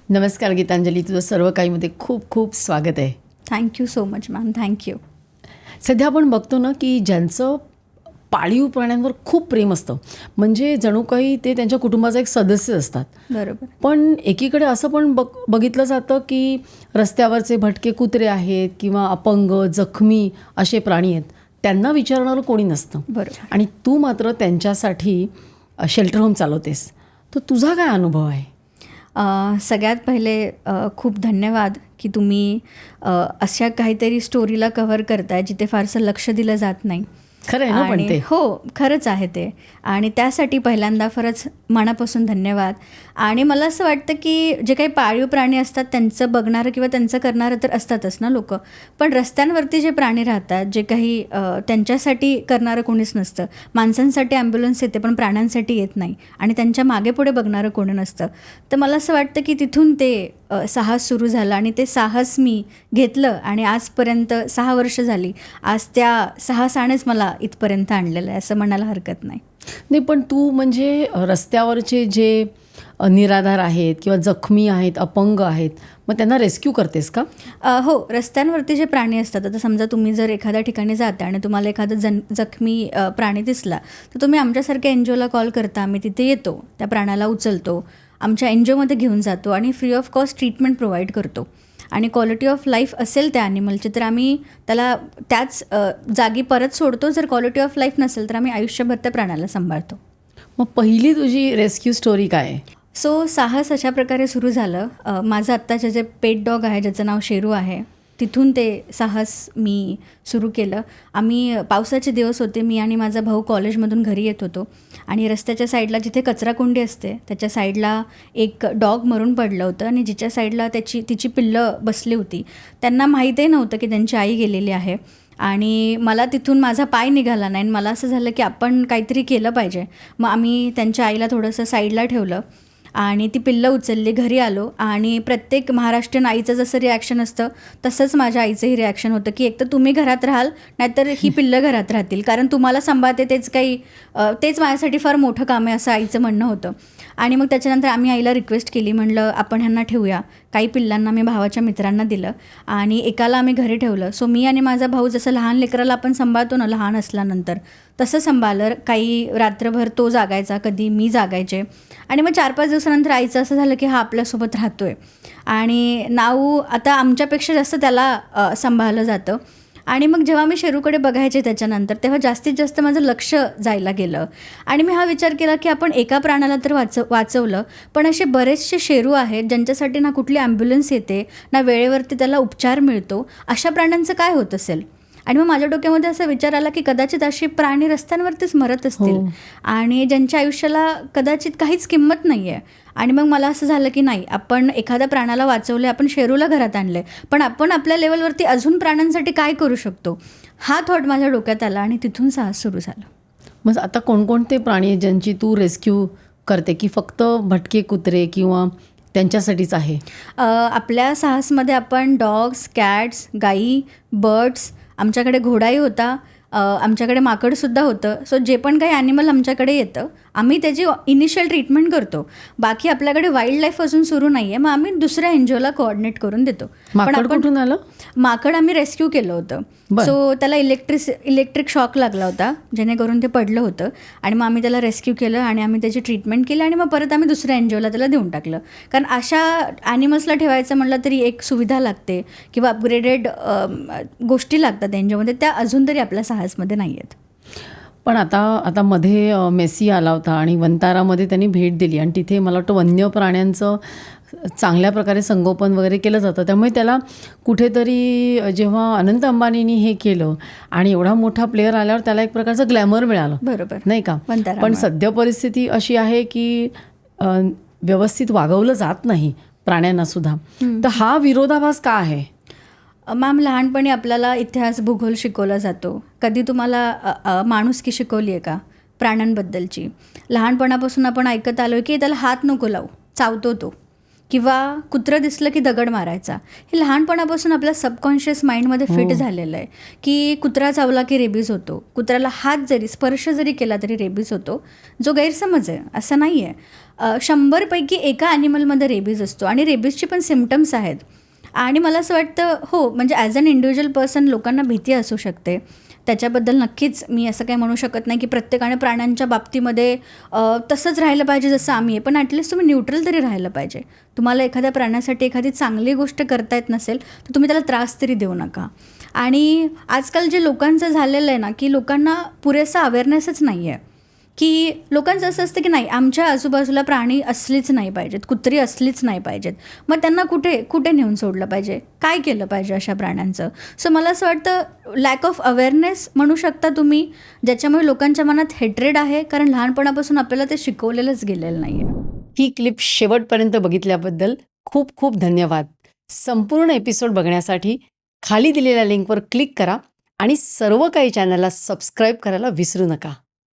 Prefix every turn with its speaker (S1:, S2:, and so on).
S1: नमस्कार गीतांजली, तुझं सर्व काहीमध्ये खूप खूप स्वागत आहे.
S2: Thank you so much ma'am, thank you.
S1: सध्या आपण बघतो ना की ज्यांचं पाळीव प्राण्यांवर खूप प्रेम असतं, म्हणजे जणू काही ते त्यांच्या कुटुंबाचा एक सदस्य असतात.
S2: बरोबर.
S1: पण एकीकडे असं पण बघितलं जातं की रस्त्यावरचे भटके कुत्रे आहेत किंवा अपंग, जखमी असे प्राणी आहेत, त्यांना विचारणारं कोणी नसतं.
S2: बरोबर.
S1: आणि तू मात्र त्यांच्यासाठी शेल्टर होम चालवतेस. तर तुझा काय अनुभव आहे?
S2: सगळ्यात पहिले खूप धन्यवाद की तुम्ही अशा काहीतरी स्टोरीला कव्हर करताय जिथे फारसं लक्ष दिलं जात नाही.
S1: खरं आहे ना? पण ते
S2: हो, खरंच आहे ते. आणि त्यासाठी पहिल्यांदा फारच मनापासून धन्यवाद. आणि मला असं वाटतं की जे काही पाळीव प्राणी असतात त्यांचं बघणारं किंवा त्यांचं करणारं तर असतातच ना लोक, पण रस्त्यांवरती जे प्राणी राहतात, जे काही त्यांच्यासाठी करणारं कोणीच नसतं. माणसांसाठी ॲम्ब्युलन्स येते पण प्राण्यांसाठी येत नाही, आणि त्यांच्या मागे पुढे बघणारं कोणी नसतं. तर मला असं वाटतं की तिथून ते साहस सुरू झालं, आणि ते साहस मी घेतलं, आणि आजपर्यंत 6 वर्ष झाली. आज त्या साहसानेच मला इथपर्यंत आणलेलं आहे असं म्हणायला हरकत नाही.
S1: नाही, पण तू म्हणजे रस्त्यावरचे जे निराधार आहेत किंवा जखमी आहेत, अपंग आहेत, मग त्यांना रेस्क्यू करतेस का?
S2: हो, रस्त्यांवरती जे प्राणी असतात, आता समजा तुम्ही जर एखाद्या ठिकाणी जाता आणि तुम्हाला एखादा जखमी प्राणी दिसला, तर तुम्ही आमच्यासारख्या एनजीओला कॉल करता, आम्ही तिथे येतो, त्या प्राण्याला उचलतो, आमच्या एनजीओमध्ये घेऊन जातो आणि free of cost treatment provide करतो. आणि क्वालिटी ऑफ लाईफ असेल त्या ॲनिमलची तर आम्ही त्याला त्याच जागी परत सोडतो. जर क्वालिटी ऑफ लाईफ नसेल तर आम्ही आयुष्यभर त्या प्राण्याला सांभाळतो.
S1: मग पहिली तुझी रेस्क्यू स्टोरी काय आहे?
S2: साहस अशा प्रकारे सुरू झालं. माझं आत्ताचं जे पेट डॉग आहे, ज्याचं नाव शेरू आहे, तिथून ते साहस मी सुरू केलं. आम्ही पावसाचे दिवस होते, मी आणि माझा भाऊ कॉलेजमधून घरी येत होतो, आणि रस्त्याच्या साईडला जिथे कचराकुंडी असते त्याच्या साईडला एक डॉग मरून पडलं होतं, आणि जिच्या साईडला तिची पिल्लं बसली होती. त्यांना माहीतही नव्हतं की त्यांची आई गेलेली आहे. आणि मला तिथून माझा पाय निघाला नाही, आणि मला असं झालं की आपण काहीतरी केलं पाहिजे. मग आम्ही त्यांच्या आईला थोडंसं साईडला ठेवलं आणि ती पिल्लं उचलली, घरी आलो, आणि प्रत्येक महाराष्ट्रीयन आईचं जसं रिॲक्शन असतं तसंच माझ्या आईचंही रिॲक्शन होतं की एक तर तुम्ही घरात राहाल, नाहीतर ही पिल्लं घरात राहतील, कारण तुम्हाला सांभाळते तेच माझ्यासाठी फार मोठं काम आहे, असं आईचं म्हणणं होतं. आणि मग त्याच्यानंतर आम्ही आईला रिक्वेस्ट केली, म्हणलं आपण ह्यांना ठेवूया. काही पिल्लांना मी भावाच्या मित्रांना दिलं, आणि एकाला आम्ही घरी ठेवलं. मी आणि माझा भाऊ जसं लहान लेकराला आपण सांभाळतो ना लहान असल्यानंतर, तसं सांभाळलं. काही रात्रभर तो जागायचा, कधी मी जागायचे. आणि मग 4-5 दिवसानंतर आईचं असं झालं की हा आपल्यासोबत राहतो आहे, आणि नाऊ आता आमच्यापेक्षा जास्त त्याला सांभाळलं जातं. आणि मग जेव्हा मी शेरूकडे बघायचे त्याच्यानंतर, तेव्हा जास्तीत जास्त माझं लक्ष जायला गेलं, आणि मी हा विचार केला की आपण एका प्राण्याला तर वाचवलं, पण असे बरेचसे शेरू आहेत ज्यांच्यासाठी ना कुठली ॲम्ब्युलन्स येते, ना वेळेवरती त्याला उपचार मिळतो. अशा प्राण्यांचं काय होत असेल? आणि मग माझ्या डोक्यामध्ये असा विचार आला की कदाचित अशी प्राणी रस्त्यांवरतीच मरत असतील, आणि ज्यांच्या आयुष्याला कदाचित काहीच किंमत नाही आहे. आणि मग मला असं झालं की नाही, आपण एखाद्या प्राण्याला वाचवले, आपण शेरूला घरात आणले, पण आपण आपल्या लेवलवरती अजून प्राण्यांसाठी काय करू शकतो, हा थॉट माझ्या डोक्यात आला, आणि तिथून साहस सुरू झालं.
S1: मग आता कोणकोणते प्राणी आहेत ज्यांची तू रेस्क्यू करते, की फक्त भटके कुत्रे किंवा त्यांच्यासाठीच आहे?
S2: आपल्या साहसमध्ये आपण डॉग्स, कॅट्स, गाई, बर्ड्स, आमच्याकडे घोडाही होता, आमच्याकडे माकडसुद्धा होतं. जे पण काही ॲनिमल आमच्याकडे येतं आम्ही त्याची इनिशियल ट्रीटमेंट करतो. बाकी आपल्याकडे वाईल्ड लाईफ अजून सुरू नाही आहे, मग आम्ही दुसऱ्या एनजीओला कोऑर्डिनेट करून देतो.
S1: माकड कुठून आलं?
S2: माकड आम्ही रेस्क्यू केलं होतं. त्याला इलेक्ट्रिक शॉक लागला होता, जेणेकरून ते पडलं होतं, आणि मग आम्ही त्याला रेस्क्यू केलं, आणि आम्ही त्याची ट्रीटमेंट केली, आणि मग परत आम्ही दुसऱ्या एनजीओला त्याला देऊन टाकलं. कारण अशा ॲनिमल्सला ठेवायचं म्हटलं तरी एक सुविधा लागते किंवा अपग्रेडेड गोष्टी लागतात एनजीओमध्ये, त्या अजून तरी आपल्या साहसमध्ये नाही आहेत.
S1: पण आता मध्ये मेसी आला होता, आणि वंतारामध्ये त्यांनी भेट दिली, आणि तिथे मला वाटतं वन्य प्राण्यांचं चांगल्या प्रकारे संगोपन वगैरे केलं जातं. त्यामुळे त्याला कुठेतरी जेव्हा अनंत अंबानींनी हे केलं आणि एवढा मोठा प्लेअर आल्यावर त्याला एक प्रकारचं ग्लॅमर मिळालं,
S2: बरोबर
S1: नाही का? पण सध्या परिस्थिती अशी आहे की व्यवस्थित वागवलं जात नाही प्राण्यांना सुद्धा. तर हा विरोधाभास का आहे?
S2: मॅम, लहानपणी आपल्याला इतिहास, भूगोल शिकवला जातो. कधी तुम्हाला माणुसकी शिकवली आहे का प्राण्यांबद्दलची? लहानपणापासून आपण ऐकत आलो की त्याला हात नको लावू, चावतो तो, किंवा कुत्रं दिसलं की दगड मारायचा. हे लहानपणापासून आपल्या सबकॉन्शियस माइंडमध्ये फिट झालेलं आहे, की कुत्रा चावला की रेबीज होतो. कुत्र्याला हात जरी स्पर्श जरी केला तरी रेबीज होतो, जो गैरसमज आहे, असं नाही आहे. 100पैकी एका ॲनिमलमध्ये रेबीज असतो आणि रेबीजची पण सिम्पटम्स आहेत. आणि मला असं वाटतं हो, म्हणजे ॲज अन इंडिव्हिज्युअल पर्सन लोकांना भीती असू शकते. त्याच्याबद्दल नक्कीच मी असं काही म्हणू शकत नाही की प्रत्येकाने प्राण्यांच्या बाबतीमध्ये तसंच राहिलं पाहिजे जसं आम्ही आहे. पण ॲटलिस्ट तुम्ही न्यूट्रल तरी राहिलं पाहिजे. तुम्हाला एखाद्या प्राण्यासाठी एखादी चांगली गोष्ट करता येत नसेल तर तुम्ही त्याला त्रास तरी देऊ नका. आणि आजकाल जे लोकांचं झालेलं आहे ना, की लोकांना पुरेसा अवेअरनेसच नाही आहे, की लोकांचं असं असतं की नाही आमच्या आजूबाजूला प्राणी असलीच नाही पाहिजेत, कुत्री असलीच नाही पाहिजेत. मग त्यांना कुठे नेऊन सोडलं पाहिजे, काय केलं पाहिजे अशा प्राण्यांचं. सो मला असं वाटतं लॅक ऑफ अवेअरनेस म्हणू शकता तुम्ही, ज्याच्यामुळे लोकांच्या मनात हेट्रेड आहे, कारण लहानपणापासून आपल्याला ते शिकवलेलंच गेलेलं नाही आहे.
S1: ही क्लिप शेवटपर्यंत बघितल्याबद्दल खूप खूप धन्यवाद. संपूर्ण एपिसोड बघण्यासाठी खाली दिलेल्या लिंकवर क्लिक करा आणि सर्व काही चॅनलला सबस्क्राईब करायला विसरू नका.